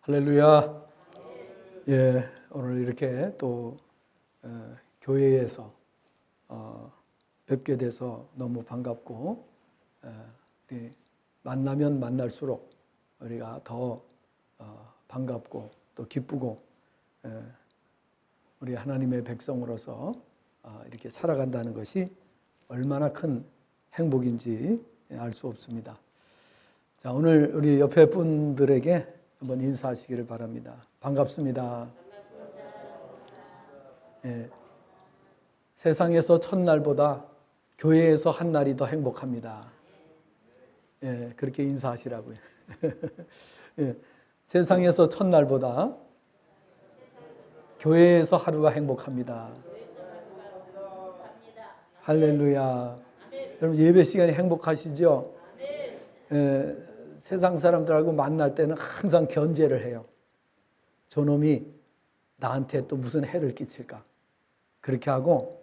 할렐루야. 예, 오늘 이렇게 또 교회에서 뵙게 돼서 너무 반갑고, 우리 만나면 만날수록 우리가 더 반갑고 또 기쁘고, 우리 하나님의 백성으로서 이렇게 살아간다는 것이 얼마나 큰 행복인지 알 수 없습니다. 자, 오늘 우리 옆에 분들에게 한번 인사하시기를 바랍니다. 반갑습니다. 예, 세상에서 첫날보다 교회에서 한 날이 더 행복합니다. 예, 그렇게 인사하시라고요. 예, 세상에서 첫날보다 교회에서 하루가 행복합니다. 할렐루야. 여러분 예배 시간이 행복하시죠? 예, 세상 사람들하고 만날 때는 항상 견제를 해요. 저놈이 나한테 또 무슨 해를 끼칠까? 그렇게 하고,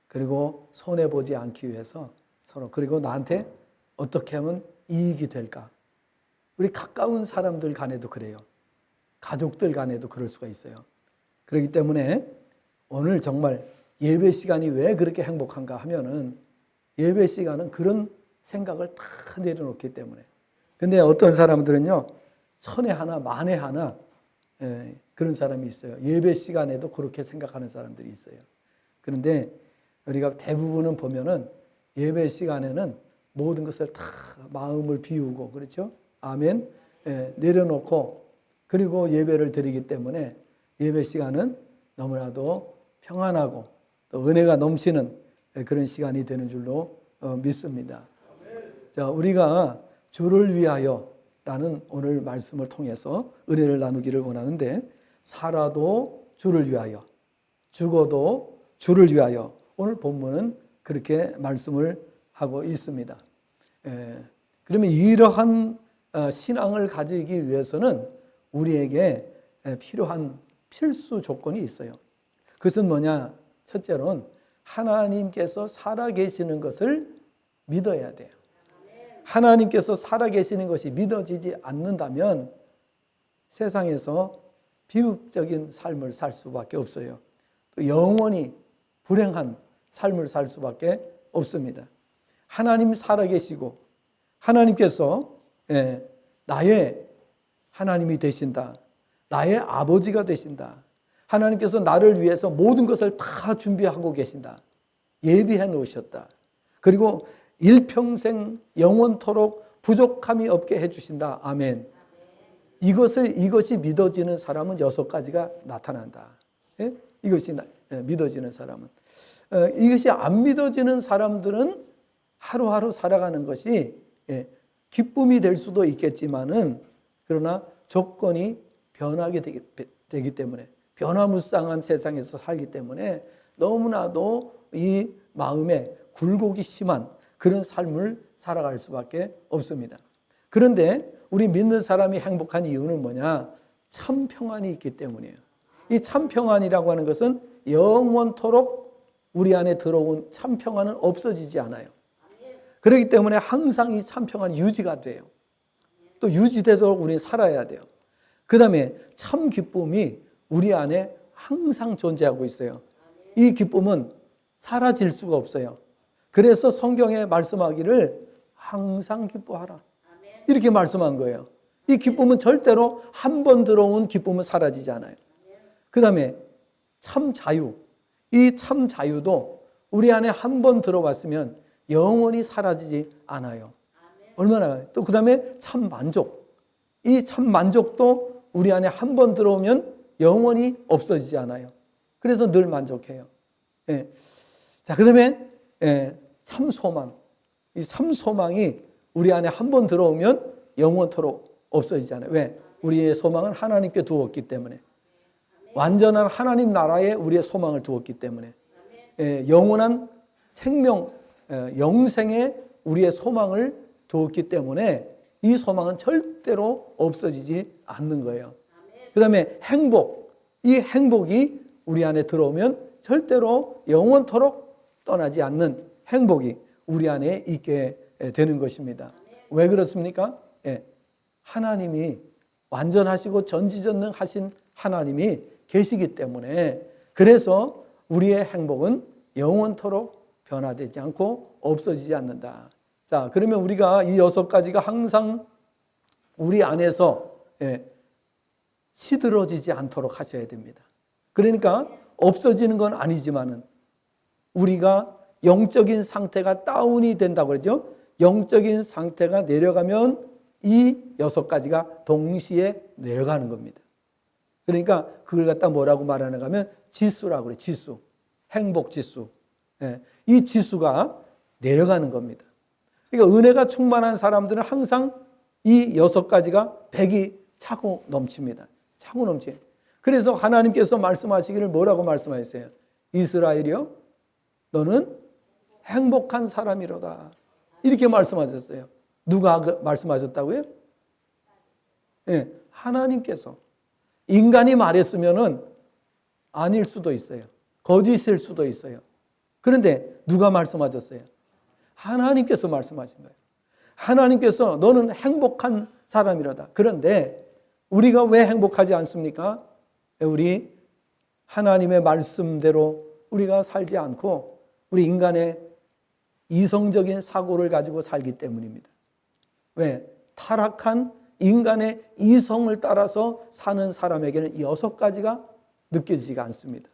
그리고 손해보지 않기 위해서 서로, 그리고 나한테 어떻게 하면 이익이 될까? 우리 가까운 사람들 간에도 그래요. 가족들 간에도 그럴 수가 있어요. 그렇기 때문에 오늘 정말 예배 시간이 왜 그렇게 행복한가 하면은 예배 시간은 그런 생각을 다 내려놓기 때문에. 근데 어떤 사람들은요, 천에 하나 만에 하나 그런 사람이 있어요. 예배 시간에도 그렇게 생각하는 사람들이 있어요. 그런데 우리가 대부분은 보면은 예배 시간에는 모든 것을 다 마음을 비우고, 그렇죠? 아멘. 내려놓고 그리고 예배를 드리기 때문에 예배 시간은 너무나도 평안하고 또 은혜가 넘치는 그런 시간이 되는 줄로 믿습니다. 자, 우리가 주를 위하여 라는 오늘 말씀을 통해서 은혜를 나누기를 원하는데, 살아도 주를 위하여, 죽어도 주를 위하여, 오늘 본문은 그렇게 말씀을 하고 있습니다. 그러면 이러한 신앙을 가지기 위해서는 우리에게 필요한 필수 조건이 있어요. 그것은 뭐냐? 첫째로는 하나님께서 살아계시는 것을 믿어야 돼요. 하나님께서 살아계시는 것이 믿어지지 않는다면 세상에서 비극적인 삶을 살 수밖에 없어요. 또 영원히 불행한 삶을 살 수밖에 없습니다. 하나님 살아계시고 하나님께서 나의 하나님이 되신다. 나의 아버지가 되신다. 하나님께서 나를 위해서 모든 것을 다 준비하고 계신다. 예비해 놓으셨다. 그리고 일평생 영원토록 부족함이 없게 해주신다. 아멘. 이것이 믿어지는 사람은 6가지가 나타난다. 이것이 믿어지는 사람은. 이것이 안 믿어지는 사람들은 하루하루 살아가는 것이 기쁨이 될 수도 있겠지만은, 그러나 조건이 변하게 되기 때문에, 변화무쌍한 세상에서 살기 때문에 너무나도 이 마음에 굴곡이 심한 그런 삶을 살아갈 수밖에 없습니다. 그런데 우리 믿는 사람이 행복한 이유는 뭐냐? 참 평안이 있기 때문이에요. 이 참 평안이라고 하는 것은 영원토록 우리 안에 들어온 참 평안은 없어지지 않아요. 그렇기 때문에 항상 이 참 평안이 유지가 돼요. 또 유지되도록 우리는 살아야 돼요. 그 다음에 참 기쁨이 우리 안에 항상 존재하고 있어요. 이 기쁨은 사라질 수가 없어요. 그래서 성경에 말씀하기를 항상 기뻐하라. 이렇게 말씀한 거예요. 이 기쁨은 절대로 한 번 들어온 기쁨은 사라지지 않아요. 그 다음에 참 자유. 이 참 자유도 우리 안에 한 번 들어왔으면 영원히 사라지지 않아요. 얼마나. 또 그 다음에 참 만족. 이 참 만족도 우리 안에 한 번 들어오면 영원히 없어지지 않아요. 그래서 늘 만족해요. 자, 그 다음에 참 소망. 이 참 소망이 우리 안에 한 번 들어오면 영원토록 없어지지 않아요. 왜? 우리의 소망은 하나님께 두었기 때문에. 완전한 하나님 나라에 우리의 소망을 두었기 때문에. 영원한 생명, 영생에 우리의 소망을 두었기 때문에 이 소망은 절대로 없어지지 않는 거예요. 그 다음에 행복. 이 행복이 우리 안에 들어오면 절대로 영원토록 떠나지 않는 행복이 우리 안에 있게 되는 것입니다. 왜 그렇습니까? 하나님이 완전하시고 전지전능하신 하나님이 계시기 때문에 그래서 우리의 행복은 영원토록 변화되지 않고 없어지지 않는다. 자, 그러면 우리가 이 6가지가 항상 우리 안에서 시들어지지 않도록 하셔야 됩니다. 그러니까 없어지는 건 아니지만은 우리가 영적인 상태가 다운이 된다고 그러죠. 영적인 상태가 내려가면 이 6가지가 동시에 내려가는 겁니다. 그러니까 그걸 갖다 뭐라고 말하는가 하면 지수라고 그래요. 지수. 행복 지수. 이 지수가 내려가는 겁니다. 그러니까 은혜가 충만한 사람들은 항상 이 6가지가 100이 차고 넘칩니다. 차고 넘쳐요. 그래서 하나님께서 말씀하시기를 뭐라고 말씀하셨어요? 이스라엘이여 너는 행복한 사람이로다. 이렇게 말씀하셨어요. 누가 말씀하셨다고요? 네, 하나님께서. 인간이 말했으면은 아닐 수도 있어요. 거짓일 수도 있어요. 그런데 누가 말씀하셨어요? 하나님께서 말씀하신 거예요. 하나님께서 너는 행복한 사람이로다. 그런데 우리가 왜 행복하지 않습니까? 우리 하나님의 말씀대로 우리가 살지 않고 우리 인간의 이성적인 사고를 가지고 살기 때문입니다. 왜? 타락한 인간의 이성을 따라서 사는 사람에게는 6가지가 느껴지지가 않습니다.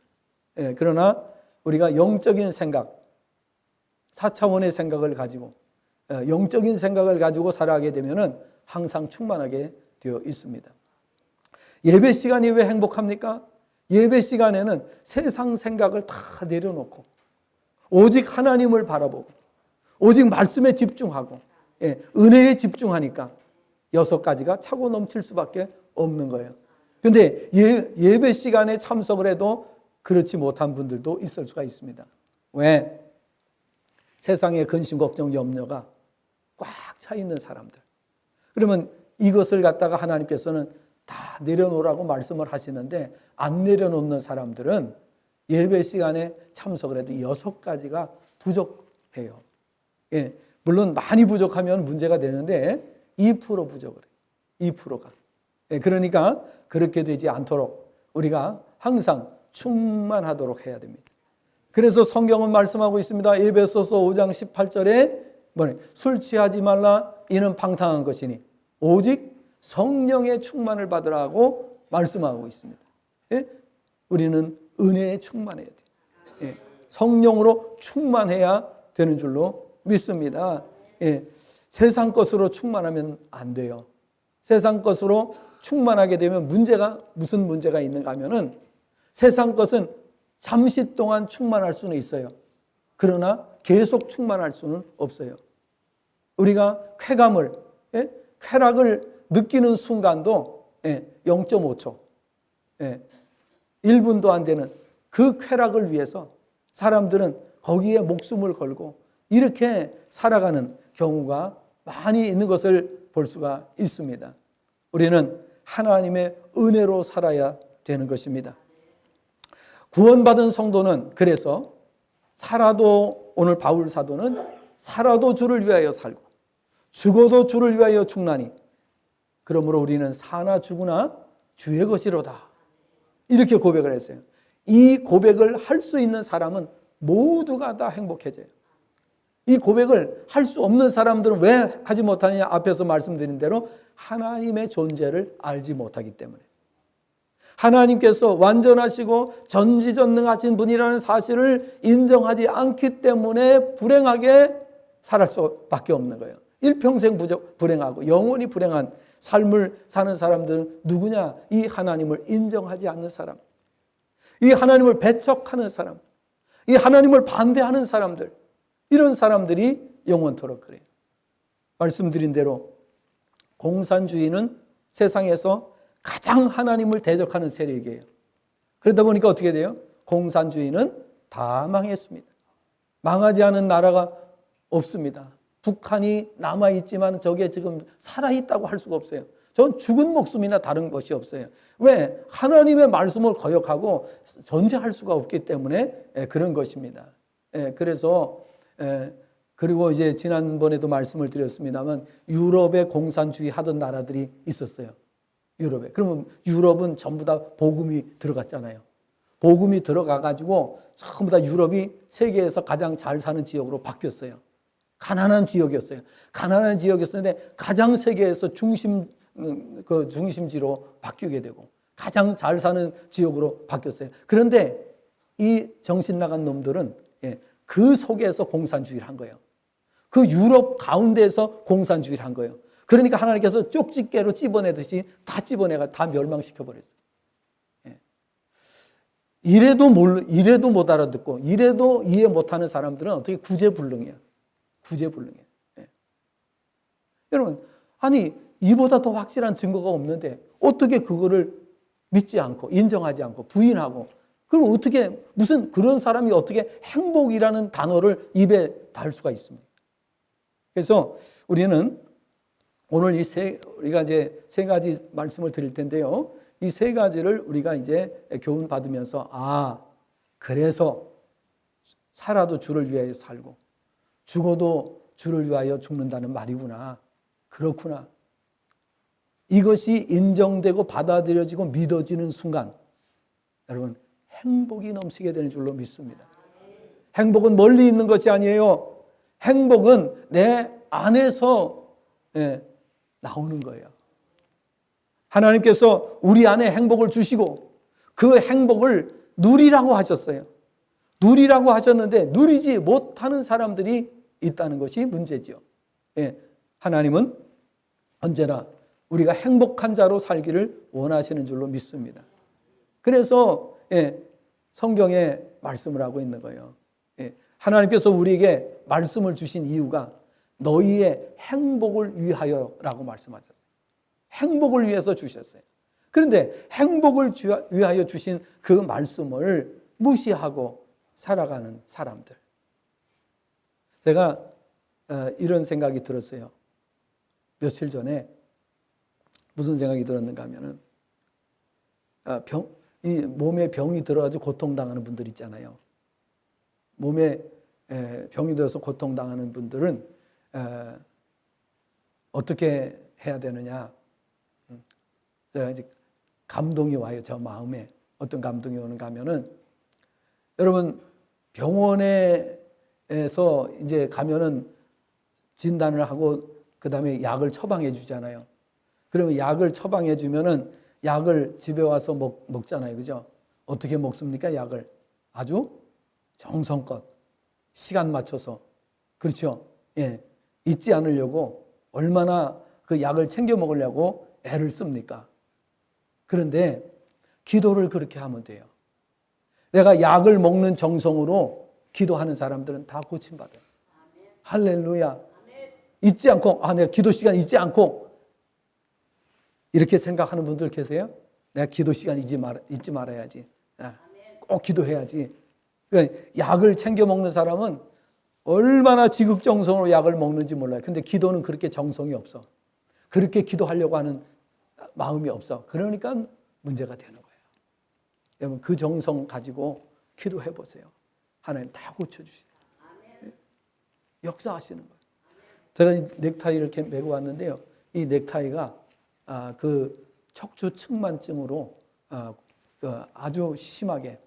그러나 우리가 영적인 생각, 4차원의 생각을 가지고 영적인 생각을 가지고 살아가게 되면 항상 충만하게 되어 있습니다. 예배 시간이 왜 행복합니까? 예배 시간에는 세상 생각을 다 내려놓고 오직 하나님을 바라보고 오직 말씀에 집중하고 은혜에 집중하니까 6가지가 차고 넘칠 수밖에 없는 거예요. 그런데 예배 시간에 참석을 해도 그렇지 못한 분들도 있을 수가 있습니다. 왜? 세상의 근심, 걱정, 염려가 꽉 차 있는 사람들. 그러면 이것을 갖다가 하나님께서는 다 내려놓으라고 말씀을 하시는데 안 내려놓는 사람들은 예배 시간에 참석을 해도 6가지가 부족해요. 물론 많이 부족하면 문제가 되는데 2% 부족을 해요. 2%가. 그러니까 그렇게 되지 않도록 우리가 항상 충만하도록 해야 됩니다. 그래서 성경은 말씀하고 있습니다. 에베소서 5장 18절에 술 취하지 말라 이는 방탕한 것이니 오직 성령의 충만을 받으라고 말씀하고 있습니다. 우리는 은혜에 충만해야 돼요. 성령으로 충만해야 되는 줄로 믿습니다. 세상 것으로 충만하면 안 돼요. 세상 것으로 충만하게 되면 무슨 문제가 있는가 하면은 세상 것은 잠시 동안 충만할 수는 있어요. 그러나 계속 충만할 수는 없어요. 우리가 쾌락을 느끼는 순간도 0.5초, 1분도 안 되는 그 쾌락을 위해서 사람들은 거기에 목숨을 걸고 이렇게 살아가는 경우가 많이 있는 것을 볼 수가 있습니다. 우리는 하나님의 은혜로 살아야 되는 것입니다. 구원받은 성도는 그래서 오늘 바울 사도는 살아도 주를 위하여 살고 죽어도 주를 위하여 죽나니 그러므로 우리는 사나 죽으나 주의 것이로다. 이렇게 고백을 했어요. 이 고백을 할 수 있는 사람은 모두가 다 행복해져요. 이 고백을 할 수 없는 사람들은 왜 하지 못하느냐? 앞에서 말씀드린 대로 하나님의 존재를 알지 못하기 때문에. 하나님께서 완전하시고 전지전능하신 분이라는 사실을 인정하지 않기 때문에 불행하게 살 수밖에 없는 거예요. 일평생 불행하고 영원히 불행한 삶을 사는 사람들은 누구냐? 이 하나님을 인정하지 않는 사람, 이 하나님을 배척하는 사람, 이 하나님을 반대하는 사람들, 이런 사람들이 영원토록 그래요. 말씀드린 대로 공산주의는 세상에서 가장 하나님을 대적하는 세력이에요. 그러다 보니까 어떻게 돼요? 공산주의는 다 망했습니다. 망하지 않은 나라가 없습니다. 북한이 남아있지만 저게 지금 살아있다고 할 수가 없어요. 전 죽은 목숨이나 다른 것이 없어요. 왜? 하나님의 말씀을 거역하고 존재할 수가 없기 때문에 그런 것입니다. 그래서 그리고 이제 지난번에도 말씀을 드렸습니다만 유럽에 공산주의 하던 나라들이 있었어요. 유럽에. 그러면 유럽은 전부 다 복음이 들어갔잖아요. 복음이 들어가가지고 전부 다 유럽이 세계에서 가장 잘 사는 지역으로 바뀌었어요. 가난한 지역이었어요. 가난한 지역이었는데 가장 세계에서 중심지로 바뀌게 되고 가장 잘 사는 지역으로 바뀌었어요. 그런데 이 정신 나간 놈들은 그 속에서 공산주의를 한 거예요. 그 유럽 가운데에서 공산주의를 한 거예요. 그러니까 하나님께서 쪽집게로 찝어내듯이 다 찝어내가 다 멸망시켜버렸어요. 이래도 못 알아듣고 이래도 이해 못하는 사람들은 어떻게 구제불능이야. 구제불능이에요. 여러분, 아니 이보다 더 확실한 증거가 없는데 어떻게 그거를 믿지 않고 인정하지 않고 부인하고 그럼 어떻게 무슨 그런 사람이 어떻게 행복이라는 단어를 입에 달 수가 있습니까? 그래서 우리는 오늘 우리가 이제 세 가지 말씀을 드릴 텐데요. 이 세 가지를 우리가 이제 교훈 받으면서 그래서 살아도 주를 위하여 살고 죽어도 주를 위하여 죽는다는 말이구나. 그렇구나. 이것이 인정되고 받아들여지고 믿어지는 순간 여러분 행복이 넘치게 되는 줄로 믿습니다. 행복은 멀리 있는 것이 아니에요. 행복은 내 안에서 나오는 거예요. 하나님께서 우리 안에 행복을 주시고 그 행복을 누리라고 하셨어요. 누리라고 하셨는데 누리지 못하는 사람들이 있다는 것이 문제죠. 하나님은 언제나 우리가 행복한 자로 살기를 원하시는 줄로 믿습니다. 그래서 성경에 말씀을 하고 있는 거예요. 하나님께서 우리에게 말씀을 주신 이유가 너희의 행복을 위하여라고 말씀하셨어요. 행복을 위해서 주셨어요. 그런데 행복을 위하여 주신 그 말씀을 무시하고 살아가는 사람들. 제가 이런 생각이 들었어요. 며칠 전에 무슨 생각이 들었는가 하면은 이 몸에 병이 들어가지고 고통당하는 분들 있잖아요. 몸에 병이 들어서 고통당하는 분들은 어떻게 해야 되느냐. 제가 이제 감동이 와요. 저 마음에. 어떤 감동이 오는가 하면은 여러분 병원에서 이제 가면은 진단을 하고 그 다음에 약을 처방해 주잖아요. 그러면 약을 처방해 주면은 약을 집에 와서 먹잖아요. 그죠? 어떻게 먹습니까? 약을. 아주 정성껏 시간 맞춰서. 그렇죠? 잊지 않으려고 얼마나 그 약을 챙겨 먹으려고 애를 씁니까? 그런데 기도를 그렇게 하면 돼요. 내가 약을 먹는 정성으로 기도하는 사람들은 다 고침받아요. 할렐루야. 잊지 않고 내가 기도 시간 잊지 않고 이렇게 생각하는 분들 계세요? 내가 기도 시간 잊지 말아야지. 꼭 기도해야지. 그러니까 약을 챙겨 먹는 사람은 얼마나 지극정성으로 약을 먹는지 몰라요. 근데 기도는 그렇게 정성이 없어. 그렇게 기도하려고 하는 마음이 없어. 그러니까 문제가 되는 거예요. 여러분 그 정성 가지고 기도해 보세요. 하나님 다 고쳐주세요. 역사하시는 거예요. 제가 넥타이 이렇게 메고 왔는데요. 이 넥타이가 그 척추 측만증으로 아주 심하게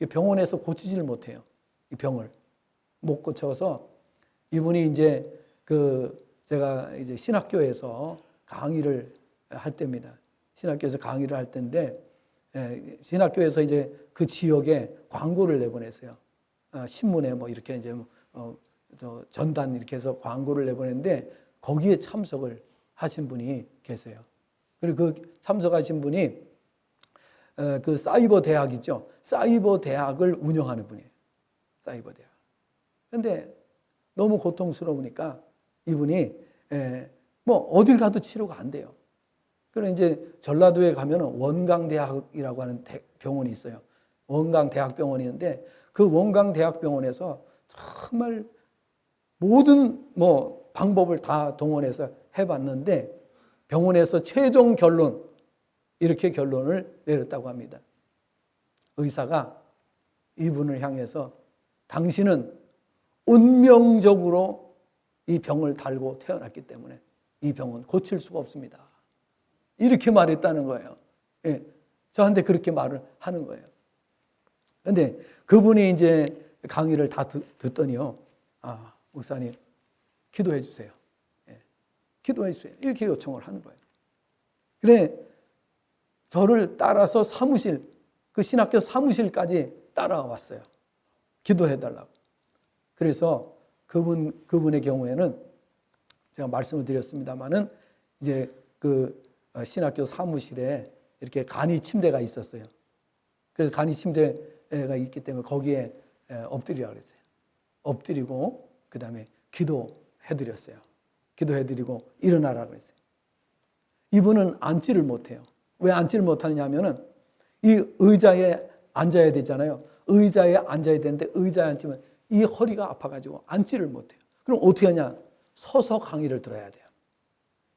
병원에서 고치지를 못해요. 이 병을 못 고쳐서 이분이 이제 제가 이제 신학교에서 강의를 할 때입니다. 신학교에서 강의를 할 때인데 신학교에서 이제 그 지역에 광고를 내보냈어요. 신문에 뭐 이렇게 이제 전단 이렇게 해서 광고를 내보냈는데 거기에 참석을 하신 분이 계세요. 그리고 그 참석하신 분이 그 사이버 대학이죠. 사이버 대학을 운영하는 분이에요. 사이버 대학. 근데 너무 고통스러우니까 이분이 뭐 어딜 가도 치료가 안 돼요. 그래서 이제 전라도에 가면 원광대학이라고 하는 병원이 있어요. 원광대학병원이 있는데 그 원광대학병원에서 정말 모든 뭐 방법을 다 동원해서 해봤는데 병원에서 최종 결론 이렇게 결론을 내렸다고 합니다. 의사가 이분을 향해서 당신은 운명적으로 이 병을 달고 태어났기 때문에 이 병은 고칠 수가 없습니다. 이렇게 말했다는 거예요. 예, 저한테 그렇게 말을 하는 거예요. 근데 그분이 이제 강의를 다 듣더니요. 아, 목사님, 기도해 주세요. 예, 기도해 주세요. 이렇게 요청을 하는 거예요. 그래, 저를 따라서 사무실, 그 신학교 사무실까지 따라왔어요. 기도해 달라고. 그래서 그분의 경우에는 제가 말씀을 드렸습니다만은 이제 그 신학교 사무실에 이렇게 간이 침대가 있었어요. 그래서 간이 침대가 있기 때문에 거기에 엎드리라고 그랬어요. 엎드리고 그 다음에 기도해드렸어요. 기도해드리고 일어나라고 그랬어요. 이분은 앉지를 못해요. 왜 앉지를 못하느냐 하면은 이 의자에 앉아야 되잖아요. 의자에 앉아야 되는데 의자에 앉으면 이 허리가 아파가지고 앉지를 못해요. 그럼 어떻게 하냐? 서서 강의를 들어야 돼요.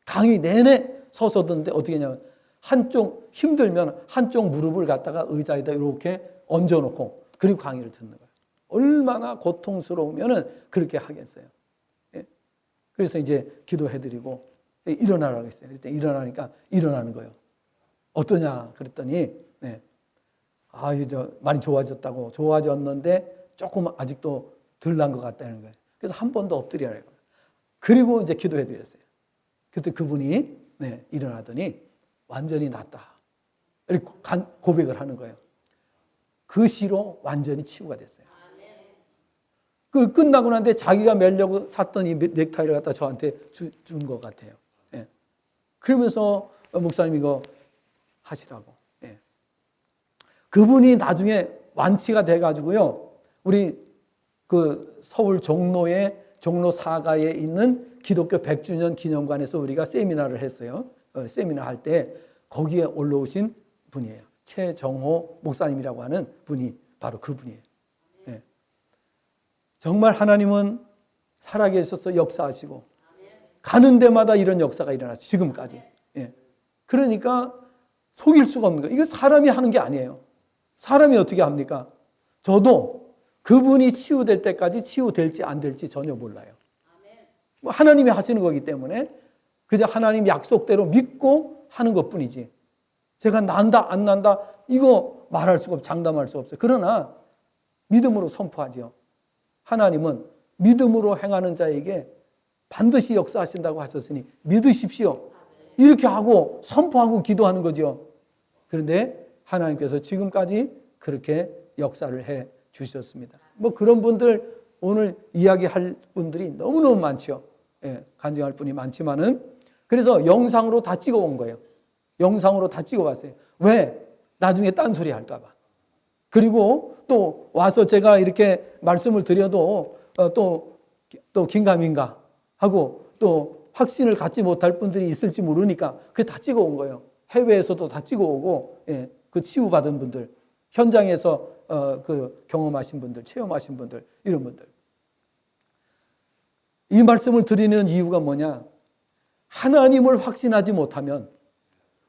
강의 내내 서서 듣는데 어떻게 하냐면 한쪽 힘들면 한쪽 무릎을 갖다가 의자에다 이렇게 얹어놓고 그리고 강의를 듣는 거예요. 얼마나 고통스러우면은 그렇게 하겠어요. 예. 그래서 이제 기도해드리고 일어나라고 했어요. 그랬더니 일어나니까 일어나는 거예요. 어떠냐? 그랬더니 네. 아, 이제 많이 좋아졌다고. 좋아졌는데 조금 아직도 덜 난 것 같다는 거예요. 그래서 한 번 더 엎드리라고. 그리고 이제 기도해드렸어요. 그때 그분이 네, 일어나더니 완전히 낫다. 이렇게 고백을 하는 거예요. 그 시로 완전히 치유가 됐어요. 그 끝나고 난데 자기가 매려고 샀던 이 넥타이를 갖다 저한테 준 것 같아요. 예. 그러면서 목사님 이거 하시라고. 예. 그분이 나중에 완치가 돼가지고요. 우리 그 서울 종로에 종로 4가에 있는 기독교 100주년 기념관에서 우리가 세미나를 했어요. 세미나 할 때 거기에 올라오신 분이에요. 최정호 목사님이라고 하는 분이 바로 그분이에요. 예. 정말 하나님은 살아계셔서 역사하시고 가는 데마다 이런 역사가 일어났어요. 지금까지. 예. 그러니까 속일 수가 없는 거예요. 이거 사람이 하는 게 아니에요. 사람이 어떻게 합니까? 저도 그분이 치유될 때까지 치유될지 안 될지 전혀 몰라요. 하나님이 하시는 거기 때문에 그저 하나님 약속대로 믿고 하는 것뿐이지. 제가 난다 안 난다 이거 말할 수가 없어요. 장담할 수 없어요. 그러나 믿음으로 선포하죠. 하나님은 믿음으로 행하는 자에게 반드시 역사하신다고 하셨으니 믿으십시오. 이렇게 하고 선포하고 기도하는 거죠. 그런데 하나님께서 지금까지 그렇게 역사를 해 주셨습니다. 뭐 그런 분들 오늘 이야기할 분들이 너무너무 많죠. 예, 간증할 분이 많지만은 그래서 영상으로 다 찍어온 거예요. 영상으로 다 찍어왔어요. 왜? 나중에 딴소리 할까 봐. 그리고 또 와서 제가 이렇게 말씀을 드려도 또 긴가민가 하고 또 확신을 갖지 못할 분들이 있을지 모르니까 그게 다 찍어온 거예요. 해외에서도 다 찍어오고 예, 그 치유받은 분들 현장에서 그 경험하신 분들 체험하신 분들 이런 분들 이 말씀을 드리는 이유가 뭐냐? 하나님을 확신하지 못하면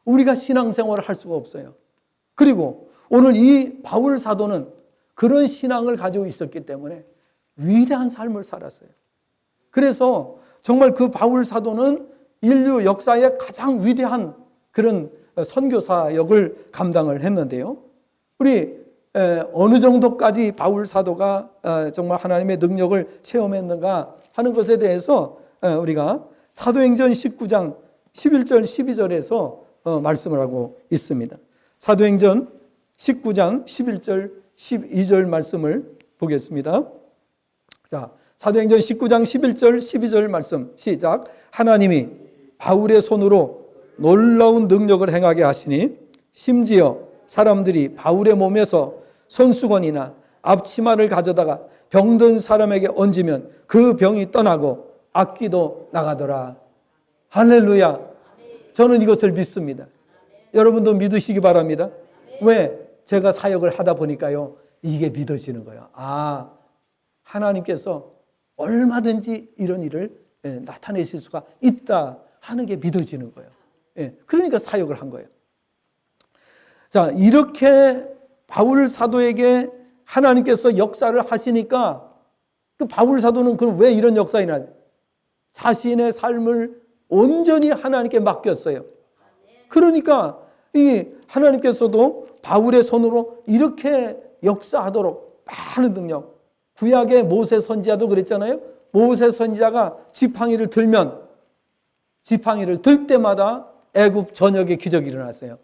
우리가 신앙생활을 할 수가 없어요. 그리고 오늘 이 바울 사도는 그런 신앙을 가지고 있었기 때문에 위대한 삶을 살았어요. 그래서 정말 그 바울 사도는 인류 역사의 가장 위대한 그런 선교사 역을 감당을 했는데요. 우리 어느 정도까지 바울 사도가 정말 하나님의 능력을 체험했는가 하는 것에 대해서 우리가 사도행전 19장 11절 12절에서 말씀을 하고 있습니다. 사도행전 19장 11절 12절 말씀을 보겠습니다. 자, 사도행전 19장 11절 12절 말씀 시작. 하나님이 바울의 손으로 놀라운 능력을 행하게 하시니 심지어 사람들이 바울의 몸에서 손수건이나 앞치마를 가져다가 병든 사람에게 얹으면 그 병이 떠나고 악귀도 나가더라. 할렐루야. 저는 이것을 믿습니다. 여러분도 믿으시기 바랍니다. 왜? 제가 사역을 하다 보니까요 이게 믿어지는 거예요. 아, 하나님께서 얼마든지 이런 일을 나타내실 수가 있다 하는 게 믿어지는 거예요. 그러니까 사역을 한 거예요. 자, 이렇게 바울 사도에게 하나님께서 역사를 하시니까 그 바울 사도는 그럼 왜 이런 역사가 일어나요? 자신의 삶을 온전히 하나님께 맡겼어요. 그러니까 이 하나님께서도 바울의 손으로 이렇게 역사하도록 많은 능력. 구약의 모세 선지자도 그랬잖아요. 모세 선지자가 지팡이를 들면 지팡이를 들 때마다 애굽 전역의 기적이 일어났어요.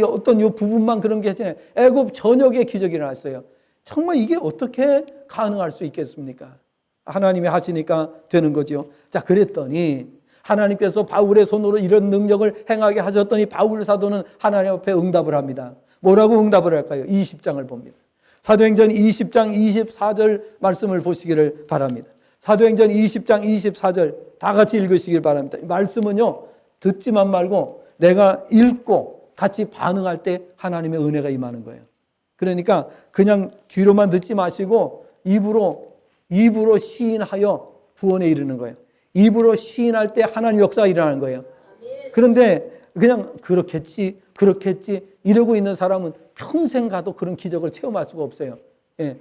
어떤 요 부분만 그런 게 아니라 애굽 전역의 기적이 일어났어요. 정말 이게 어떻게 가능할 수 있겠습니까? 하나님이 하시니까 되는 거죠. 자, 그랬더니 하나님께서 바울의 손으로 이런 능력을 행하게 하셨더니 바울 사도는 하나님 앞에 응답을 합니다. 뭐라고 응답을 할까요? 20장을 봅니다. 사도행전 20장 24절 말씀을 보시기를 바랍니다. 사도행전 20장 24절 다 같이 읽으시길 바랍니다. 말씀은요, 듣지만 말고 내가 읽고 같이 반응할 때 하나님의 은혜가 임하는 거예요. 그러니까 그냥 귀로만 듣지 마시고 입으로 시인하여 구원에 이르는 거예요. 입으로 시인할 때 하나님 역사가 일어나는 거예요. 그런데 그냥 그렇겠지 이러고 있는 사람은 평생 가도 그런 기적을 체험할 수가 없어요. 예,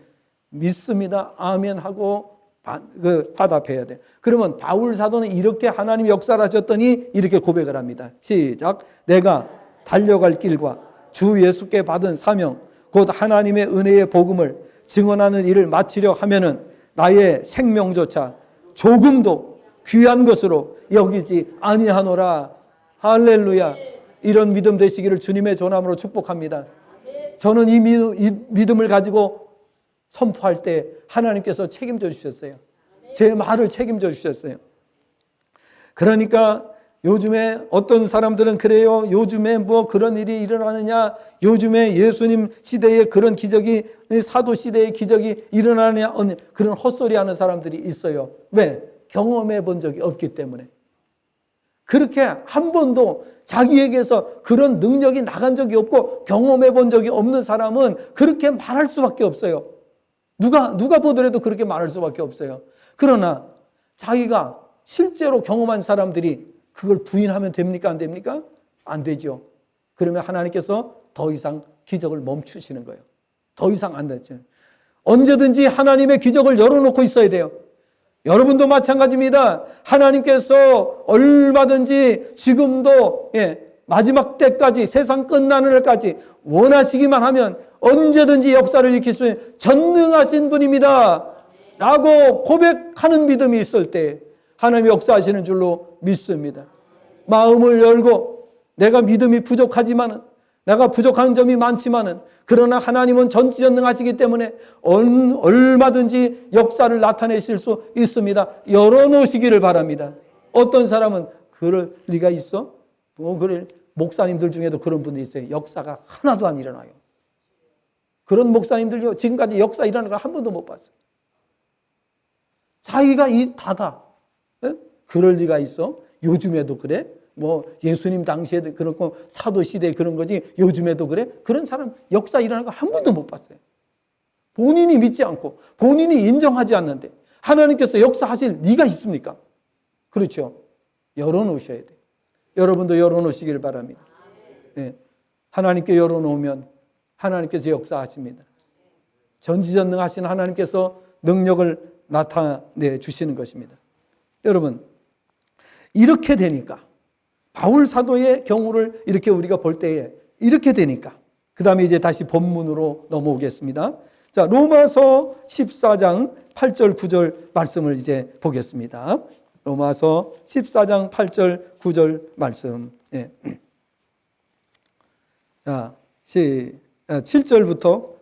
믿습니다. 아멘 하고 화답해야 돼. 그러면 바울 사도는 이렇게 하나님 역사를 하셨더니 이렇게 고백을 합니다. 시작. 내가 달려갈 길과 주 예수께 받은 사명 곧 하나님의 은혜의 복음을 증언하는 일을 마치려 하면은 나의 생명조차 조금도 귀한 것으로 여기지 아니하노라. 할렐루야. 이런 믿음 되시기를 주님의 전함으로 축복합니다. 저는 이 믿음을 가지고 선포할 때 하나님께서 책임져 주셨어요. 제 말을 책임져 주셨어요. 그러니까 요즘에 어떤 사람들은 그래요. 요즘에 뭐 그런 일이 일어나느냐. 요즘에 예수님 시대에 그런 기적이, 사도 시대의 기적이 일어나느냐. 그런 헛소리 하는 사람들이 있어요. 왜? 경험해 본 적이 없기 때문에. 그렇게 한 번도 자기에게서 그런 능력이 나간 적이 없고 경험해 본 적이 없는 사람은 그렇게 말할 수밖에 없어요. 누가 보더라도 그렇게 말할 수밖에 없어요. 그러나 자기가 실제로 경험한 사람들이 그걸 부인하면 됩니까? 안 됩니까? 안 되죠. 그러면 하나님께서 더 이상 기적을 멈추시는 거예요. 더 이상 안 되죠. 언제든지 하나님의 기적을 열어놓고 있어야 돼요. 여러분도 마찬가지입니다. 하나님께서 얼마든지 지금도 마지막 때까지 세상 끝나는 날까지 원하시기만 하면 언제든지 역사를 일으킬 수 있는 전능하신 분입니다 라고 고백하는 믿음이 있을 때 하나님이 역사하시는 줄로 믿습니다. 마음을 열고 내가 믿음이 부족하지만은 내가 부족한 점이 많지만은 그러나 하나님은 전지전능하시기 때문에 얼마든지 역사를 나타내실 수 있습니다. 열어놓으시기를 바랍니다. 어떤 사람은 그럴 리가 있어? 그래. 목사님들 중에도 그런 분들이 있어요. 역사가 하나도 안 일어나요. 그런 목사님들요, 지금까지 역사 일어나는 걸 한 번도 못 봤어요. 자기가 다다. 그럴 리가 있어? 요즘에도 그래? 뭐 예수님 당시에도 그렇고 사도 시대에 그런 거지 요즘에도 그래? 그런 사람 역사 일어나는 거 한 번도 못 봤어요. 본인이 믿지 않고 본인이 인정하지 않는데 하나님께서 역사하실 리가 있습니까? 그렇죠. 열어놓으셔야 돼요. 여러분도 열어놓으시길 바랍니다. 네. 하나님께 열어놓으면 하나님께서 역사하십니다. 전지전능하신 하나님께서 능력을 나타내 주시는 것입니다. 여러분, 이렇게 되니까 바울 사도의 경우를 이렇게 우리가 볼 때에 이렇게 되니까 그 다음에 이제 다시 본문으로 넘어오겠습니다. 자, 로마서 14장 8절 9절 말씀을 이제 보겠습니다. 로마서 14장 8절 9절 말씀. 예. 자, 7절부터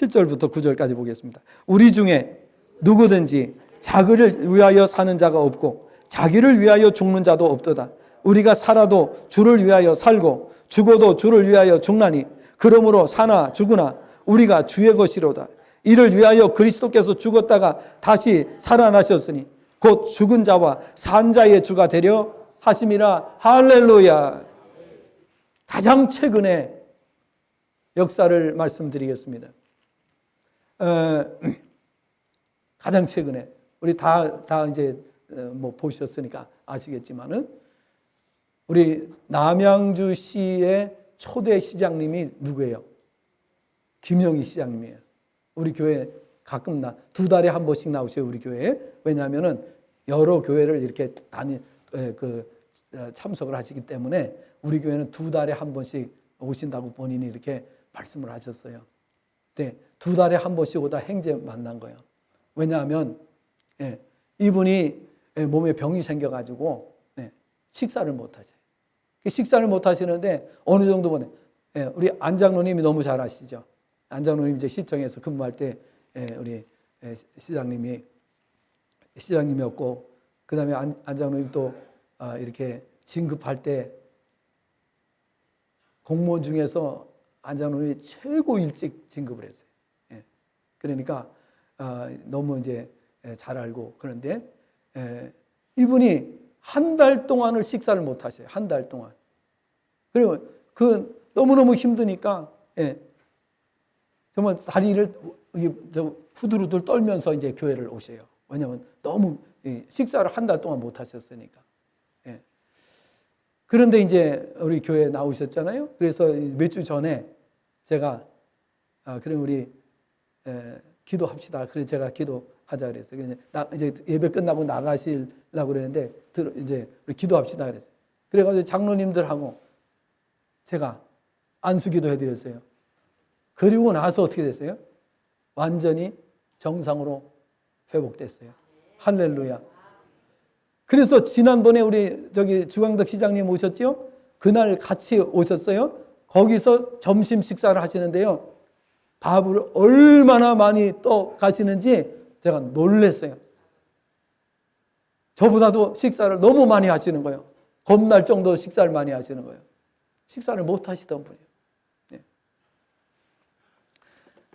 9절까지 보겠습니다. 우리 중에 누구든지 자기를 위하여 사는 자가 없고 자기를 위하여 죽는 자도 없도다. 우리가 살아도 주를 위하여 살고 죽어도 주를 위하여 죽나니 그러므로 사나 죽으나 우리가 주의 것이로다. 이를 위하여 그리스도께서 죽었다가 다시 살아나셨으니 곧 죽은 자와 산 자의 주가 되려 하심이라. 할렐루야. 가장 최근에 역사를 말씀드리겠습니다. 가장 최근에 우리 다 이제 뭐 보셨으니까 아시겠지만은 우리 남양주시의 초대 시장님이 누구예요? 김영희 시장님이에요. 우리 교회 가끔 2달에 한 번씩 나오세요. 우리 교회에. 왜냐하면은 여러 교회를 이렇게 참석을 하시기 때문에 우리 교회는 2달에 한 번씩 오신다고 본인이 이렇게 말씀을 하셨어요. 네, 2달에 한 번씩 오다 행제 만난 거예요. 왜냐하면 이분이 몸에 병이 생겨가지고 식사를 못 하세요. 식사를 못 하시는데 어느 정도 보내. 우리 안 장로님이 너무 잘 아시죠? 안 장로님 이제 시청에서 근무할 때 우리 시장님이었고, 그 다음에 안 장로님 또 이렇게 진급할 때 공무원 중에서 안 장로님이 최고 일찍 진급을 했어요. 그러니까 너무 이제 잘 알고, 그런데 이분이 한 달 동안을 식사를 못 하셔요. 한 달 동안. 그리고 너무너무 힘드니까 정말 다리를 후들후들 떨면서 이제 교회를 오셔요. 왜냐하면 너무 식사를 한 달 동안 못 하셨으니까. 그런데 이제 우리 교회에 나오셨잖아요. 그래서 몇 주 전에 제가 그럼 우리 기도합시다. 그래서 제가 기도하자 그랬어요. 이제 예배 끝나고 나가시려고 그랬는데 이제 우리 기도합시다 그랬어요. 그래가지고 장로님들하고 제가 안수기도 해드렸어요. 그리고 나서 어떻게 됐어요? 완전히 정상으로 회복됐어요. 할렐루야. 그래서 지난번에 우리 주광덕 시장님 오셨죠? 그날 같이 오셨어요. 거기서 점심 식사를 하시는데요. 밥을 얼마나 많이 떠 가시는지 제가 놀랐어요. 저보다도 식사를 너무 많이 하시는 거예요. 겁날 정도로 식사를 많이 하시는 거예요. 식사를 못 하시던 분이에요.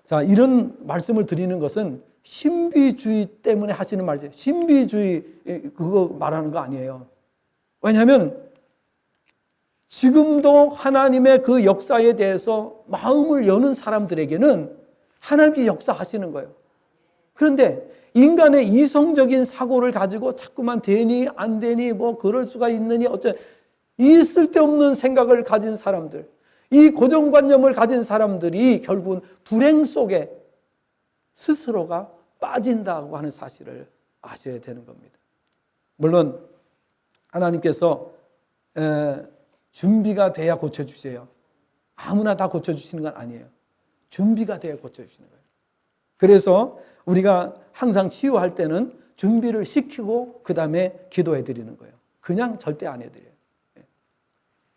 자, 이런 말씀을 드리는 것은 신비주의 때문에 하시는 말이에요. 신비주의 그거 말하는 거 아니에요. 왜냐하면 지금도 하나님의 그 역사에 대해서 마음을 여는 사람들에게는 하나님이 역사하시는 거예요. 그런데 인간의 이성적인 사고를 가지고 자꾸만 되니 안 되니 뭐 그럴 수가 있느니 이 쓸데없는 생각을 가진 사람들, 이 고정관념을 가진 사람들이 결국은 불행 속에 스스로가 빠진다고 하는 사실을 아셔야 되는 겁니다. 물론 하나님께서 준비가 돼야 고쳐주세요. 아무나 다 고쳐주시는 건 아니에요. 준비가 돼야 고쳐주시는 거예요. 그래서 우리가 항상 치유할 때는 준비를 시키고 그 다음에 기도해 드리는 거예요. 그냥 절대 안 해드려요.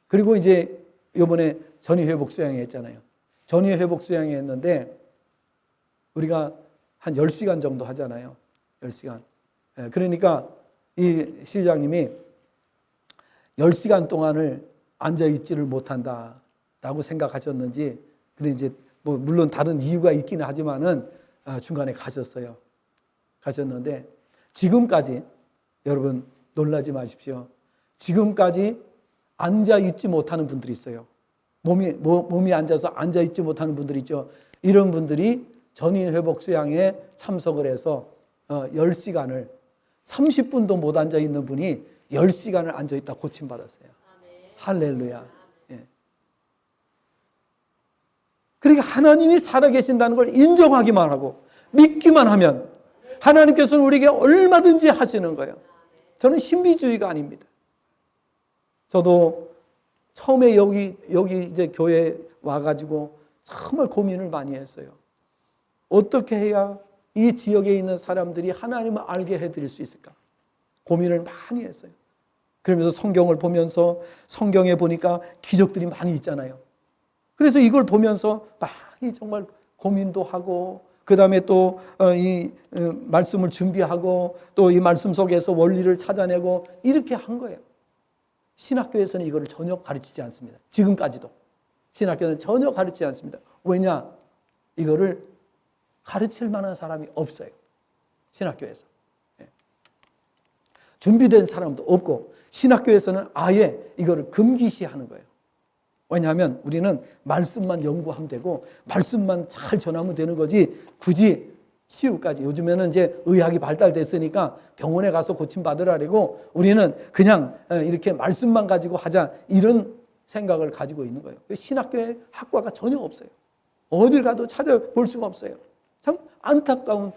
그리고 이제 이번에 전이회복 수양회 했잖아요. 전이회복 수양회 했는데 우리가 한 10시간 정도 하잖아요. 10시간. 그러니까 이 시장님이 10시간 동안을 앉아있지를 못한다라고 생각하셨는지, 근데 이제 뭐 물론 다른 이유가 있기는 하지만은 중간에 가셨어요. 가셨는데 지금까지 여러분 놀라지 마십시오. 지금까지 앉아있지 못하는 분들이 있어요. 몸이 앉아서 앉아있지 못하는 분들이 있죠. 이런 분들이 전인회복 수양에 참석을 해서 10시간을 30분도 못 앉아있는 분이 10시간을 앉아있다 고침받았어요. 할렐루야. 예. 그러니까 하나님이 살아계신다는 걸 인정하기만 하고 믿기만 하면 하나님께서는 우리에게 얼마든지 하시는 거예요. 저는 신비주의가 아닙니다. 저도 처음에 여기 이제 교회에 와가지고 정말 고민을 많이 했어요. 어떻게 해야 이 지역에 있는 사람들이 하나님을 알게 해드릴 수 있을까? 고민을 많이 했어요. 그러면서 성경을 보면서 성경에 보니까 기적들이 많이 있잖아요. 그래서 이걸 보면서 많이 정말 고민도 하고 그 다음에 또 이 말씀을 준비하고 또 이 말씀 속에서 원리를 찾아내고 이렇게 한 거예요. 신학교에서는 이거를 전혀 가르치지 않습니다. 지금까지도. 신학교는 전혀 가르치지 않습니다. 왜냐? 이거를 가르칠 만한 사람이 없어요. 신학교에서. 준비된 사람도 없고 신학교에서는 아예 이거를 금기시하는 거예요. 왜냐하면 우리는 말씀만 연구하면 되고 말씀만 잘 전하면 되는 거지 굳이 치유까지. 요즘에는 이제 의학이 발달됐으니까 병원에 가서 고침받으라고 우리는 그냥 이렇게 말씀만 가지고 하자 이런 생각을 가지고 있는 거예요. 신학교에 학과가 전혀 없어요. 어딜 가도 찾아볼 수가 없어요. 참 안타까운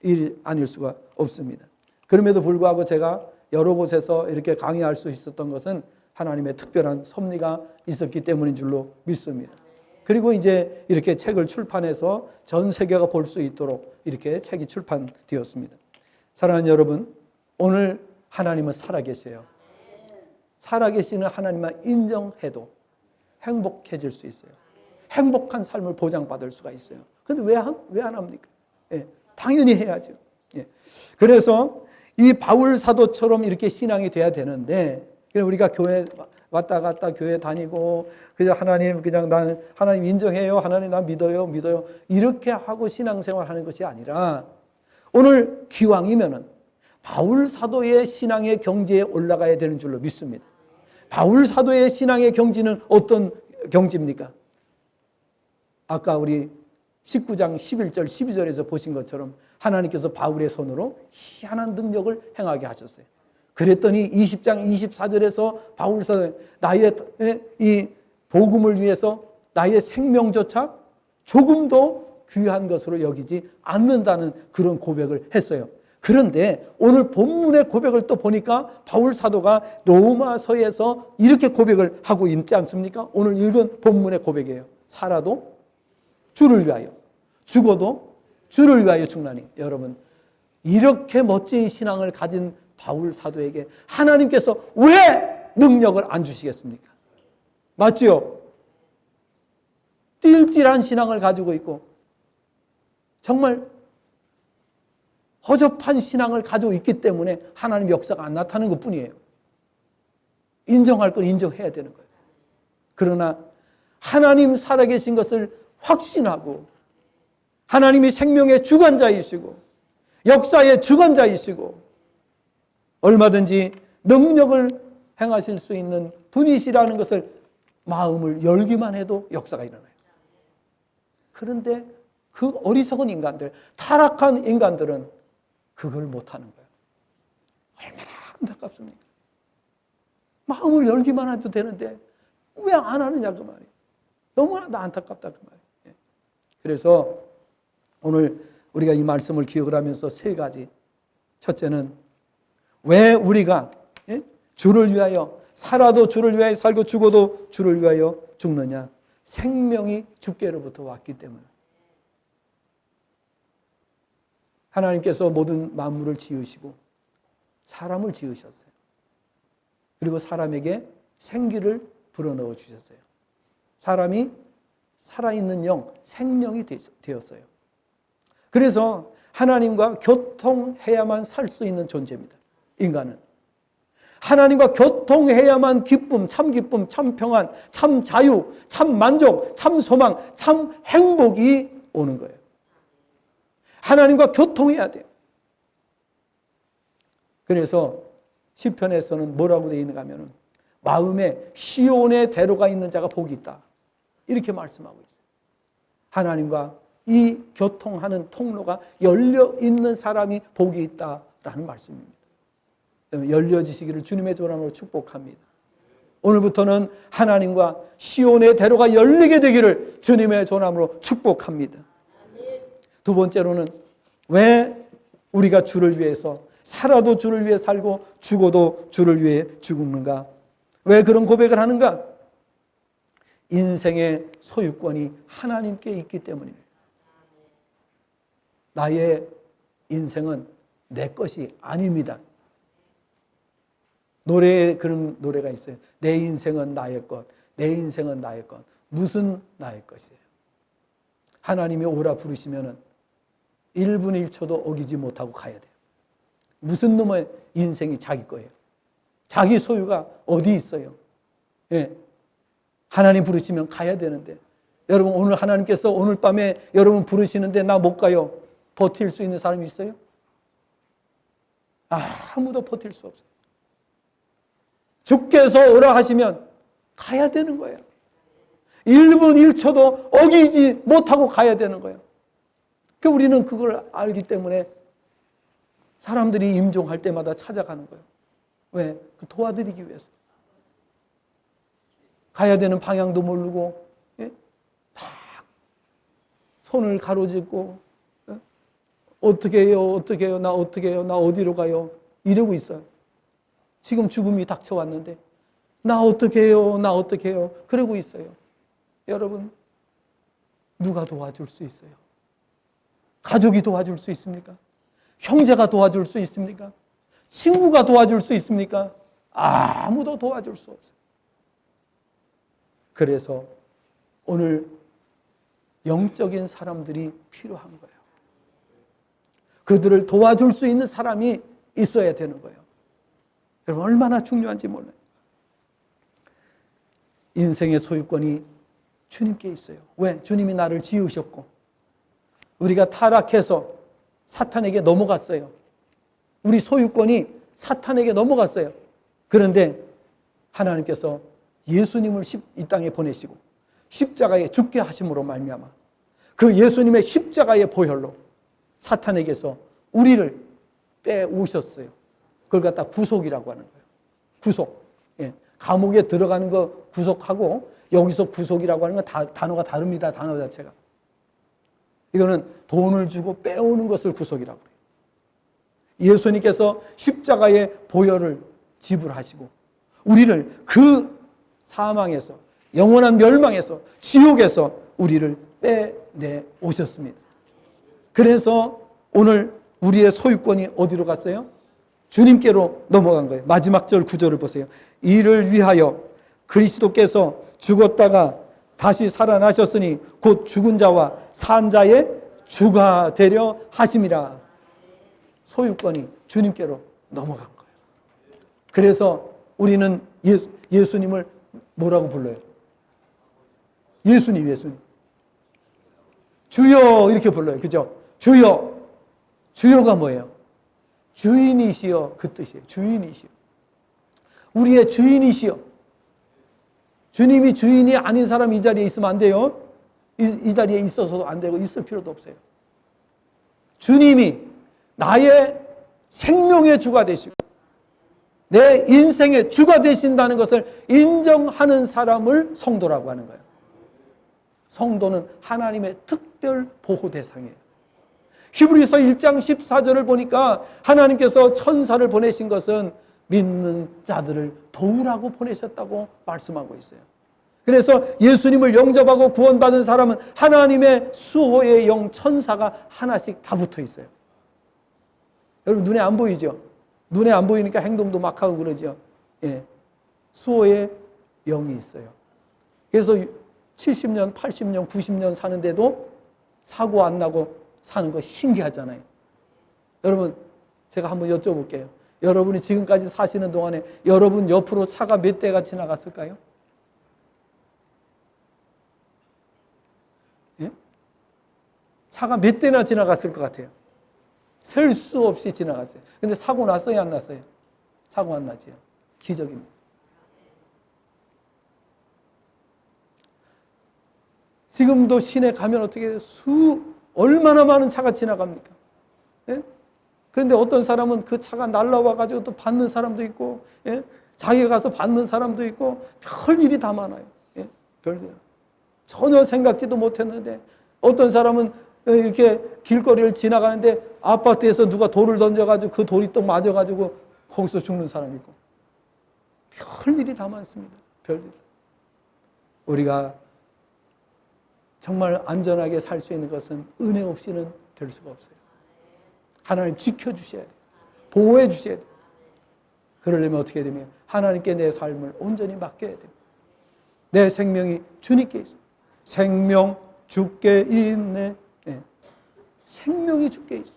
일이 아닐 수가 없습니다. 그럼에도 불구하고 제가 여러 곳에서 이렇게 강의할 수 있었던 것은 하나님의 특별한 섭리가 있었기 때문인 줄로 믿습니다. 그리고 이제 이렇게 책을 출판해서 전 세계가 볼 수 있도록 이렇게 책이 출판되었습니다. 사랑하는 여러분, 오늘 하나님은 살아계세요. 살아계시는 하나님만 인정해도 행복해질 수 있어요. 행복한 삶을 보장받을 수가 있어요. 그런데 왜 안 합니까? 예, 당연히 해야죠. 예. 그래서 이 바울 사도처럼 이렇게 신앙이 돼야 되는데, 우리가 교회 왔다 갔다 교회 다니고 그냥 하나님 그냥 난 하나님 인정해요, 하나님 나 믿어요 이렇게 하고 신앙생활하는 것이 아니라, 오늘 기왕이면은 바울 사도의 신앙의 경지에 올라가야 되는 줄로 믿습니다. 바울 사도의 신앙의 경지는 어떤 경지입니까? 아까 우리 19장 11절 12절에서 보신 것처럼 하나님께서 바울의 손으로 희한한 능력을 행하게 하셨어요. 그랬더니 20장 24절에서 바울 사도 나의 이 복음을 위해서 나의 생명조차 조금도 귀한 것으로 여기지 않는다는 그런 고백을 했어요. 그런데 오늘 본문의 고백을 또 보니까 바울 사도가 로마서에서 이렇게 고백을 하고 있지 않습니까? 오늘 읽은 본문의 고백이에요. 살아도 주를 위하여, 죽어도 주를 위하여 죽나니. 여러분, 이렇게 멋진 신앙을 가진 바울 사도에게 하나님께서 왜 능력을 안 주시겠습니까? 맞지요? 띨띨한 신앙을 가지고 있고 정말 허접한 신앙을 가지고 있기 때문에 하나님 역사가 안 나타나는 것뿐이에요. 인정할 건 인정해야 되는 거예요. 그러나 하나님 살아계신 것을 확신하고 하나님이 생명의 주관자이시고 역사의 주관자이시고 얼마든지 능력을 행하실 수 있는 분이시라는 것을 마음을 열기만 해도 역사가 일어나요. 그런데 그 어리석은 인간들, 타락한 인간들은 그걸 못하는 거예요. 얼마나 안타깝습니까? 마음을 열기만 해도 되는데 왜 안 하느냐 그 말이에요. 너무나 안타깝다 그 말이에요. 그래서 오늘 우리가 이 말씀을 기억을 하면서 세 가지. 첫째는 왜 우리가 주를 위하여 살아도 주를 위하여 살고 죽어도 주를 위하여 죽느냐. 생명이 주께로부터 왔기 때문에. 하나님께서 모든 만물을 지으시고 사람을 지으셨어요. 그리고 사람에게 생기를 불어넣어 주셨어요. 사람이 살아있는 영, 생명이 되었어요. 그래서 하나님과 교통해야만 살 수 있는 존재입니다. 인간은. 하나님과 교통해야만 기쁨, 참 평안, 참 자유, 참 만족, 참 소망, 참 행복이 오는 거예요. 하나님과 교통해야 돼요. 그래서 시편에서는 뭐라고 되어 있는가 하면은 마음에 시온의 대로가 있는 자가 복이 있다. 이렇게 말씀하고 있어요. 하나님과 이 교통하는 통로가 열려 있는 사람이 복이 있다라는 말씀입니다. 열려지시기를 주님의 조랑으로 축복합니다. 오늘부터는 하나님과 시온의 대로가 열리게 되기를 주님의 조남으로 축복합니다. 두 번째로는 왜 우리가 주를 위해서 살아도 주를 위해 살고 죽어도 주를 위해 죽는가? 왜 그런 고백을 하는가? 인생의 소유권이 하나님께 있기 때문입니다. 나의 인생은 내 것이 아닙니다. 노래에 그런 노래가 있어요. 내 인생은 나의 것, 내 인생은 나의 것. 무슨 나의 것이에요? 하나님이 오라 부르시면은 1분 1초도 어기지 못하고 가야 돼요. 무슨 놈의 인생이 자기 거예요? 자기 소유가 어디 있어요? 예. 하나님 부르시면 가야 되는데, 여러분 오늘 하나님께서 오늘 밤에 여러분 부르시는데 나 못 가요. 버틸 수 있는 사람이 있어요? 아무도 버틸 수 없어요. 주께서 오라 하시면 가야 되는 거예요. 1분 1초도 어기지 못하고 가야 되는 거예요. 우리는 그걸 알기 때문에 사람들이 임종할 때마다 찾아가는 거예요. 왜? 도와드리기 위해서. 가야 되는 방향도 모르고 막 손을 가로짓고 어떻게 해요? 어떻게 해요? 나 어떻게 해요? 나 어디로 가요? 이러고 있어요. 지금 죽음이 닥쳐왔는데 나 어떻게 해요? 나 어떻게 해요? 그러고 있어요. 여러분, 누가 도와줄 수 있어요? 가족이 도와줄 수 있습니까? 형제가 도와줄 수 있습니까? 친구가 도와줄 수 있습니까? 아무도 도와줄 수 없어요. 그래서 오늘 영적인 사람들이 필요한 거예요. 그들을 도와줄 수 있는 사람이 있어야 되는 거예요. 여러분, 얼마나 중요한지 몰라요. 인생의 소유권이 주님께 있어요. 왜? 주님이 나를 지으셨고 우리가 타락해서 사탄에게 넘어갔어요. 우리 소유권이 사탄에게 넘어갔어요. 그런데 하나님께서 예수님을 이 땅에 보내시고 십자가에 죽게 하심으로 말미암아 그 예수님의 십자가의 보혈로 사탄에게서 우리를 빼오셨어요. 그걸 갖다 구속이라고 하는 거예요. 구속. 예. 감옥에 들어가는 거 구속하고 여기서 구속이라고 하는 건 단어가 다릅니다. 단어 자체가. 이거는 돈을 주고 빼오는 것을 구속이라고 해요. 예수님께서 십자가의 보혈을 지불하시고 우리를 그 사망에서 영원한 멸망에서 지옥에서 우리를 빼내 오셨습니다. 그래서 오늘 우리의 소유권이 어디로 갔어요? 주님께로 넘어간 거예요. 마지막 절 구절을 보세요. 이를 위하여 그리스도께서 죽었다가 다시 살아나셨으니 곧 죽은 자와 산 자의 주가 되려 하심이라. 소유권이 주님께로 넘어간 거예요. 그래서 우리는 예수님을 뭐라고 불러요? 예수님. 주여 이렇게 불러요. 그죠? 주여. 주여가 뭐예요? 주인이시여 그 뜻이에요. 주인이시여. 우리의 주인이시여. 주님이 주인이 아닌 사람이 이 자리에 있으면 안 돼요. 이 자리에 있어서도 안 되고 있을 필요도 없어요. 주님이 나의 생명의 주가 되시고 내 인생의 주가 되신다는 것을 인정하는 사람을 성도라고 하는 거예요. 성도는 하나님의 특별 보호 대상이에요. 히브리서 1장 14절을 보니까 하나님께서 천사를 보내신 것은 믿는 자들을 도우라고 보내셨다고 말씀하고 있어요. 그래서 예수님을 영접하고 구원받은 사람은 하나님의 수호의 영 천사가 하나씩 다 붙어 있어요. 여러분 눈에 안 보이죠? 눈에 안 보이니까 행동도 막 하고 그러죠. 예. 수호의 영이 있어요. 그래서 70년, 80년, 90년 사는데도 사고 안 나고 사는 거 신기하잖아요. 여러분 제가 한번 여쭤볼게요. 여러분이 지금까지 사시는 동안에 여러분 옆으로 차가 몇 대가 지나갔을까요? 예? 차가 몇 대나 지나갔을 것 같아요. 셀 수 없이 지나갔어요. 근데 사고 났어요, 안 났어요? 사고 안 났죠. 기적입니다. 지금도 시내 가면 어떻게 얼마나 많은 차가 지나갑니까? 예? 그런데 어떤 사람은 그 차가 날라와가지고 또 받는 사람도 있고, 예? 자기가 가서 받는 사람도 있고, 별 일이 다 많아요. 예? 별일. 전혀 생각지도 못했는데, 어떤 사람은 이렇게 길거리를 지나가는데 아파트에서 누가 돌을 던져가지고 그 돌이 또 맞아가지고 거기서 죽는 사람이 있고, 별 일이 다 많습니다. 별일. 우리가 정말 안전하게 살 수 있는 것은 은혜 없이는 될 수가 없어요. 하나님 지켜주셔야 돼요. 보호해 주셔야 돼요. 그러려면 어떻게 해야 됩니까? 하나님께 내 삶을 온전히 맡겨야 됩니다. 내 생명이 주님께 있어요. 생명 주께 있네. 네. 생명이 주께 있어요.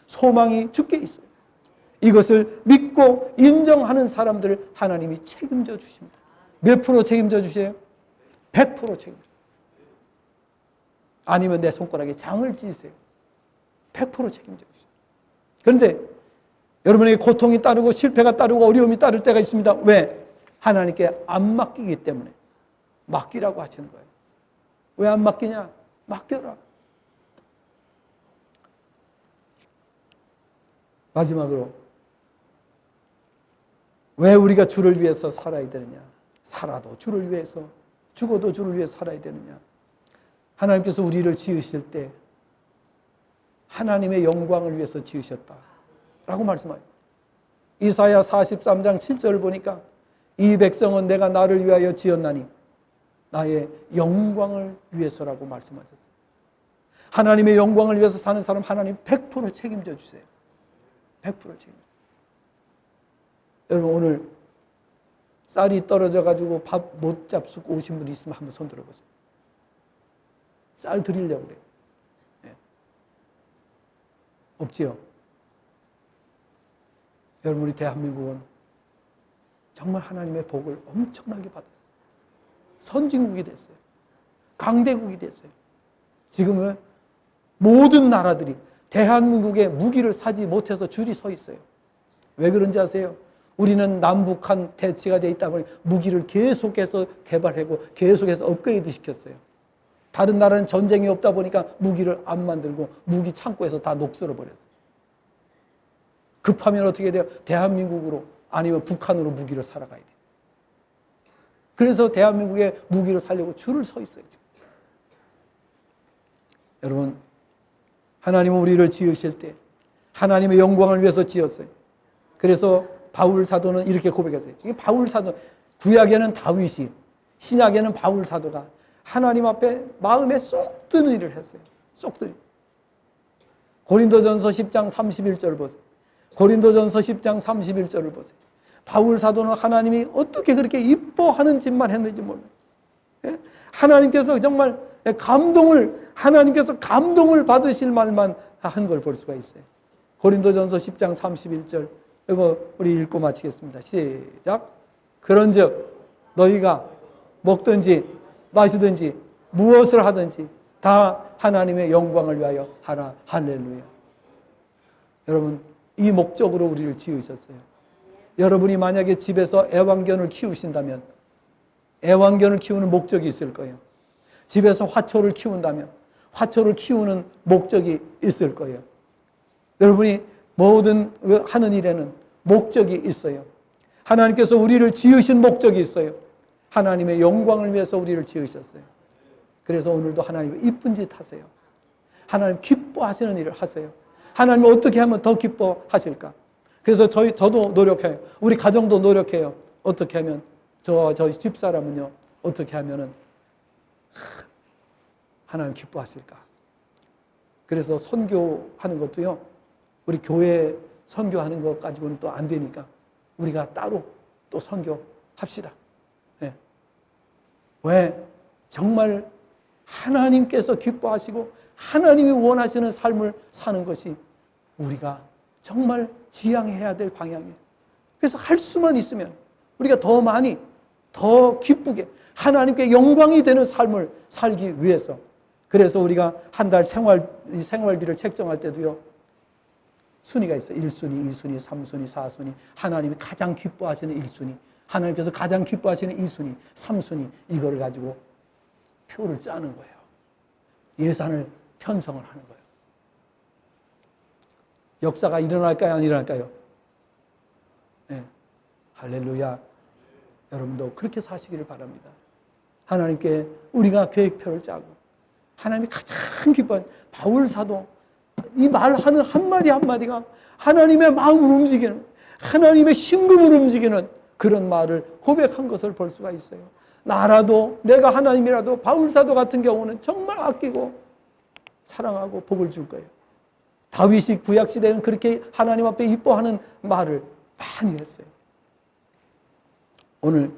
소망이 주께 있어요. 이것을 믿고 인정하는 사람들을 하나님이 책임져 주십니다. 몇 프로 책임져 주세요? 100% 책임져. 아니면 내 손가락에 장을 찌세요. 100% 책임져 주세요. 그런데 여러분에게 고통이 따르고 실패가 따르고 어려움이 따를 때가 있습니다. 왜? 하나님께 안 맡기기 때문에. 맡기라고 하시는 거예요. 왜 안 맡기냐? 맡겨라. 마지막으로 왜 우리가 주를 위해서 살아야 되느냐? 살아도 주를 위해서, 죽어도 주를 위해서 살아야 되느냐? 하나님께서 우리를 지으실 때 하나님의 영광을 위해서 지으셨다라고 말씀하죠. 이사야 43장 7절을 보니까 이 백성은 내가 나를 위하여 지었나니 나의 영광을 위해서라고 말씀하셨어요. 하나님의 영광을 위해서 사는 사람 하나님 100% 책임져 주세요. 100% 책임져. 여러분 오늘 쌀이 떨어져 가지고 밥 못 잡수고 오신 분이 있으면 한번 손 들어보세요. 쌀 드리려고 그래요. 네. 없지요? 여러분 우리 대한민국은 정말 하나님의 복을 엄청나게 받았어요. 선진국이 됐어요. 강대국이 됐어요. 지금은 모든 나라들이 대한민국의 무기를 사지 못해서 줄이 서 있어요. 왜 그런지 아세요? 우리는 남북한 대치가 되어 있다 보니 무기를 계속해서 개발하고 계속해서 업그레이드 시켰어요. 다른 나라는 전쟁이 없다 보니까 무기를 안 만들고 무기 창고에서 다 녹슬어 버렸어요. 급하면 어떻게 돼요? 대한민국으로 아니면 북한으로 무기를 사러 가야 돼요. 그래서 대한민국에 무기를 사려고 줄을 서 있어요. 지금. 여러분 하나님은 우리를 지으실 때 하나님의 영광을 위해서 지었어요. 그래서 바울 사도는 이렇게 고백했어요. 이게 바울 사도, 구약에는 다윗이, 신약에는 바울 사도가 하나님 앞에 마음에 쏙 드는 일을 했어요. 쏙 드는. 고린도전서 10장 31절 보세요. 고린도전서 10장 31절을 보세요. 바울 사도는 하나님이 어떻게 그렇게 이뻐하는 짓만 했는지 몰라요. 하나님께서 정말 하나님께서 감동을 받으실 말만 한 걸 볼 수가 있어요. 고린도전서 10장 31절 이거 우리 읽고 마치겠습니다. 시작. 그런즉 너희가 먹든지 마시든지 무엇을 하든지 다 하나님의 영광을 위하여 하라. 할렐루야. 여러분 이 목적으로 우리를 지으셨어요. 여러분이 만약에 집에서 애완견을 키우신다면 애완견을 키우는 목적이 있을 거예요. 집에서 화초를 키운다면 화초를 키우는 목적이 있을 거예요. 여러분이 모든 하는 일에는 목적이 있어요. 하나님께서 우리를 지으신 목적이 있어요. 하나님의 영광을 위해서 우리를 지으셨어요. 그래서 오늘도 하나님 이쁜 짓 하세요. 하나님 기뻐하시는 일을 하세요. 하나님 어떻게 하면 더 기뻐하실까? 그래서 저도 노력해요. 우리 가정도 노력해요. 어떻게 하면 저희 집사람은요 어떻게 하면은 하나님 기뻐하실까? 그래서 선교하는 것도요 우리 교회 선교하는 것 가지고는 또 안 되니까 우리가 따로 또 선교합시다. 네. 왜? 정말 하나님께서 기뻐하시고 하나님이 원하시는 삶을 사는 것이 우리가 정말 지향해야 될 방향이에요. 그래서 할 수만 있으면 우리가 더 많이 더 기쁘게 하나님께 영광이 되는 삶을 살기 위해서, 그래서 우리가 한 달 생활비를 책정할 때도요 순위가 있어요. 1순위, 2순위, 3순위, 4순위. 하나님이 가장 기뻐하시는 1순위, 하나님께서 가장 기뻐하시는 2순위, 3순위, 이걸 가지고 표를 짜는 거예요. 예산을 편성을 하는 거예요. 역사가 일어날까요? 안 일어날까요? 네. 할렐루야. 여러분도 그렇게 사시기를 바랍니다. 하나님께 우리가 계획표를 짜고 하나님이 가장 기뻐하는 바울 사도 이 말하는 한마디 한마디가 하나님의 마음을 움직이는, 하나님의 심금을 움직이는 그런 말을 고백한 것을 볼 수가 있어요. 나라도, 내가 하나님이라도 바울 사도 같은 경우는 정말 아끼고 사랑하고 복을 줄 거예요. 다윗이 구약 시대는 그렇게 하나님 앞에 이뻐하는 말을 많이 했어요. 오늘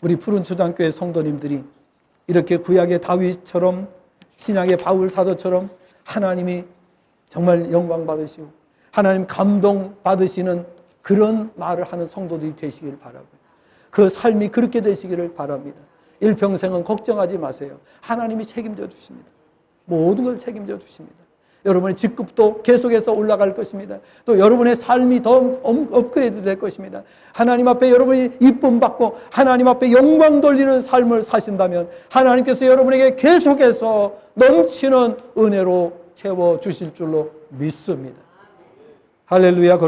우리 푸른 초장교회 성도님들이 이렇게 구약의 다윗처럼 신약의 바울 사도처럼 하나님이 정말 영광 받으시고 하나님 감동 받으시는 그런 말을 하는 성도들이 되시기를 바라고요. 그 삶이 그렇게 되시기를 바랍니다. 일평생은 걱정하지 마세요. 하나님이 책임져 주십니다. 모든 걸 책임져 주십니다. 여러분의 직급도 계속해서 올라갈 것입니다. 또 여러분의 삶이 더 업그레이드 될 것입니다. 하나님 앞에 여러분이 이쁨 받고 하나님 앞에 영광 돌리는 삶을 사신다면 하나님께서 여러분에게 계속해서 넘치는 은혜로 채워주실 줄로 믿습니다. 할렐루야.